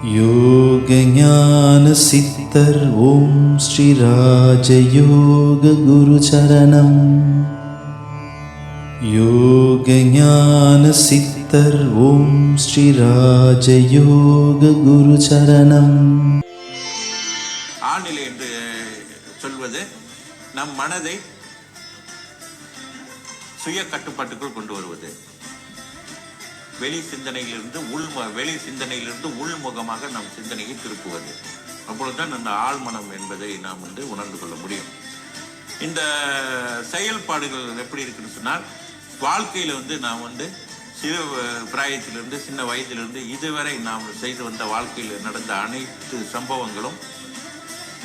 योग ज्ञान सिद्धर ओम श्री राजयोग गुरु चरणम। योग ज्ञान सिद्धर ओम श्री राजयोग गुरु चरणम। ஆழ்நிலை என்று சொல்வது நம் மனதை சுய கட்டுப்பாட்டுக்குள் கொண்டு வருவது, வெளி சிந்தனையிலிருந்து உள்முகமாக நம் சிந்தனையை திருப்புவது. அப்பொழுதுதான் அந்த ஆழ்மனம் என்பதை நாம் உணர்ந்து கொள்ள முடியும். இந்த செயல்பாடுகள் எப்படி இருக்குன்னு சொன்னால், வாழ்க்கையில் நாம் சிறு பிராயத்திலிருந்து சின்ன வயதிலிருந்து இதுவரை நாம் செய்து வந்த வாழ்க்கையில் நடந்த அனைத்து சம்பவங்களும்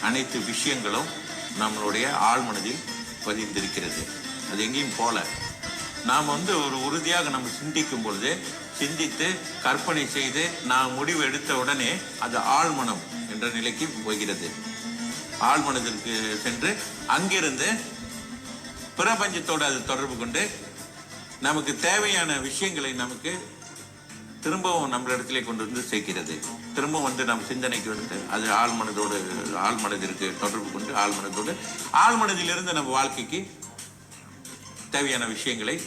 அனைத்து விஷயங்களும் நம்மளுடைய ஆழ்மனதில் பதிந்திருக்கிறது. அது எங்கேயும் போல நாம் ஒரு உறுதியாக நம்ம சிந்திக்கும் பொழுது, சிந்தித்து கற்பனை செய்து நாம் முடிவு எடுத்த உடனே அது ஆழ்மனம் என்ற நிலைக்கு போகிறது. ஆழ்மனத்திற்கு சென்று அங்கிருந்து பிரபஞ்சத்தோடு அது தொடர்பு கொண்டு நமக்கு தேவையான விஷயங்களை நமக்கு திரும்பவும் நம்மளிடத்திலே கொண்டு சேர்க்கிறது. திரும்பவும் நம் சிந்தனைக்கு அது ஆழ்மனதிற்கு தொடர்பு கொண்டு ஆழ்மனதிலிருந்து நம்ம வாழ்க்கைக்கு தேவையான விஷயங்களை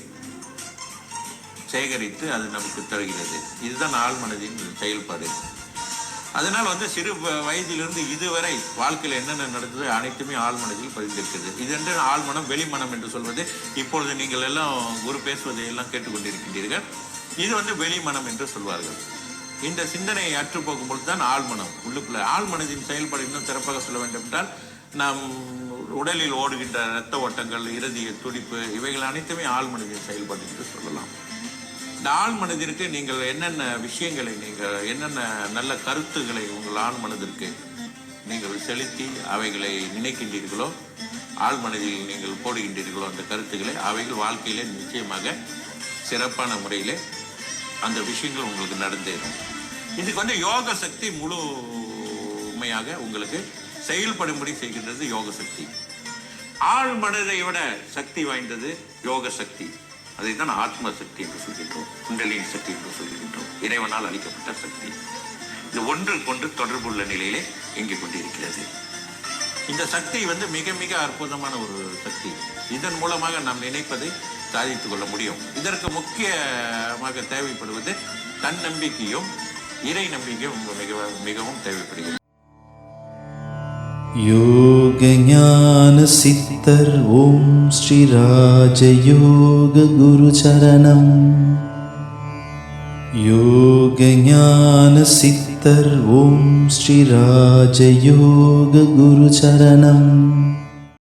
சேகரித்து அது நமக்கு தருகிறது. இதுதான் ஆழ்மனதின் செயல்பாடு. அதனால் சிறு வயதிலிருந்து இதுவரை வாழ்க்கையில் என்னென்ன நடந்தது அனைத்துமே ஆழ்மனதில் பதிந்திருக்கிறது. இது ஆழ்மனம் வெளிமனம் என்று சொல்வது. இப்பொழுது நீங்கள் எல்லாம் குரு பேசுவதை எல்லாம் கேட்டுக்கொண்டிருக்கின்றீர்கள். இது வெளிமனம் என்று சொல்வார்கள். இந்த சிந்தனையை அற்று போகும்பொழுது தான் ஆழ்மனம் உள்ளுக்குள்ள. ஆழ்மனதின் செயல்பாடு இன்னும் சிறப்பாக சொல்ல வேண்டும் என்றால், நாம் உடலில் ஓடுகின்ற இரத்த ஓட்டங்கள், இறுதிய துடிப்பு, இவைகள் அனைத்துமே ஆழ்மனதின் செயல்பாடு என்று சொல்லலாம். இந்த ஆழ்மனதிற்கு நீங்கள் என்னென்ன விஷயங்களை, என்னென்ன நல்ல கருத்துக்களை உங்கள் ஆழ்மனதிற்கு நீங்கள் செலுத்தி அவைகளை நினைக்கின்றீர்களோ, ஆழ்மனதில் நீங்கள் போடுகின்றீர்களோ அந்த கருத்துக்களை, அவைகள் வாழ்க்கையிலே நிச்சயமாக சிறப்பான முறையிலே அந்த விஷயங்கள் உங்களுக்கு நடந்தேறும். இதுக்கு யோக சக்தி முழுமையாக உங்களுக்கு செயல்படும்படி செய்கின்றது யோக சக்தி. ஆழ்மனதை விட சக்தி வாய்ந்தது யோக சக்தி. அதை தான் ஆத்ம சக்தி என்று சொல்கின்றோம், குண்டலினி சக்தி என்று சொல்கின்றோம். இறைவனால் அளிக்கப்பட்ட சக்தி. இது ஒன்றுக்கொன்று தொடர்புள்ள நிலையிலே இயங்கிக் கொண்டிருக்கிறது. இந்த சக்தி மிக மிக அற்புதமான ஒரு சக்தி. இதன் மூலமாக நாம் நினைப்பதை சாதித்துக் கொள்ள முடியும். இதற்கு முக்கியமாக தேவைப்படுவது தன்னம்பிக்கையும் இறை நம்பிக்கையும் மிகவும் தேவைப்படுகிறது. योग ज्ञान सिद्धर ओम श्री राजयोग गुरु चरणम। योग ज्ञान सिद्धर ओम श्री राजयोग गुरु चरणम।